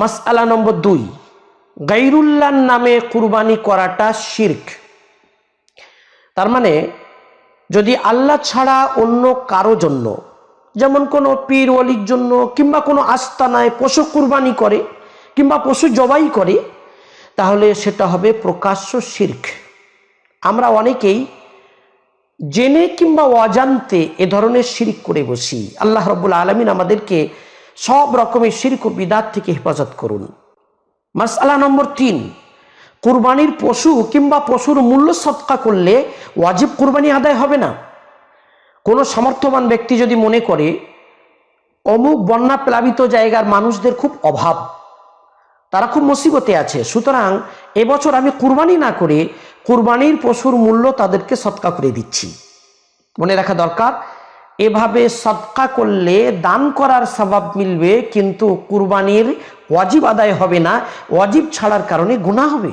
মাসআলা নম্বর 2, গায়রুল্লাহর নামে কুরবানি করাটা শিরক। তার মানে যদি আল্লাহ ছাড়া অন্য কারো জন্য, যেমন কোনো পীর ওলির জন্য কিংবা কোনো আস্তানায় পশু কুরবানি করে কিংবা পশু জবাই করে, তাহলে সেটা হবে প্রকাশ্য শিরক। আমরা অনেকেই জেনে কিংবা অজান্তে এ ধরনের শিরক করে বসি। আল্লাহ রাব্বুল আলামিন আমাদেরকে সব রকমের শিরক ও বিদআত থেকে হেফাজত করুন। মাসআলা নম্বর 3, কুরবানির পশু কিংবা পশুর মূল্য সদকা করলে ওয়াজিব কুরবানি আদায় হবে না। কোনো সামর্থ্যবান ব্যক্তি যদি মনে করে অমুক বন্যা প্লাবিত জায়গার মানুষদের খুব অভাব, তারা খুব মুসিবতে আছে, সুতরাং এবছর আমি কুরবানি না করে কুরবানির পশুর মূল্য তাদেরকে সদকা করে দিচ্ছি। মনে রাখা দরকার, এভাবে সদকা করলে দান করার সওয়াব মিলবে, কিন্তু কুরবানির ওয়াজিব আদায় হবে না, ওয়াজিব ছাড়ার কারণে গুনাহ হবে।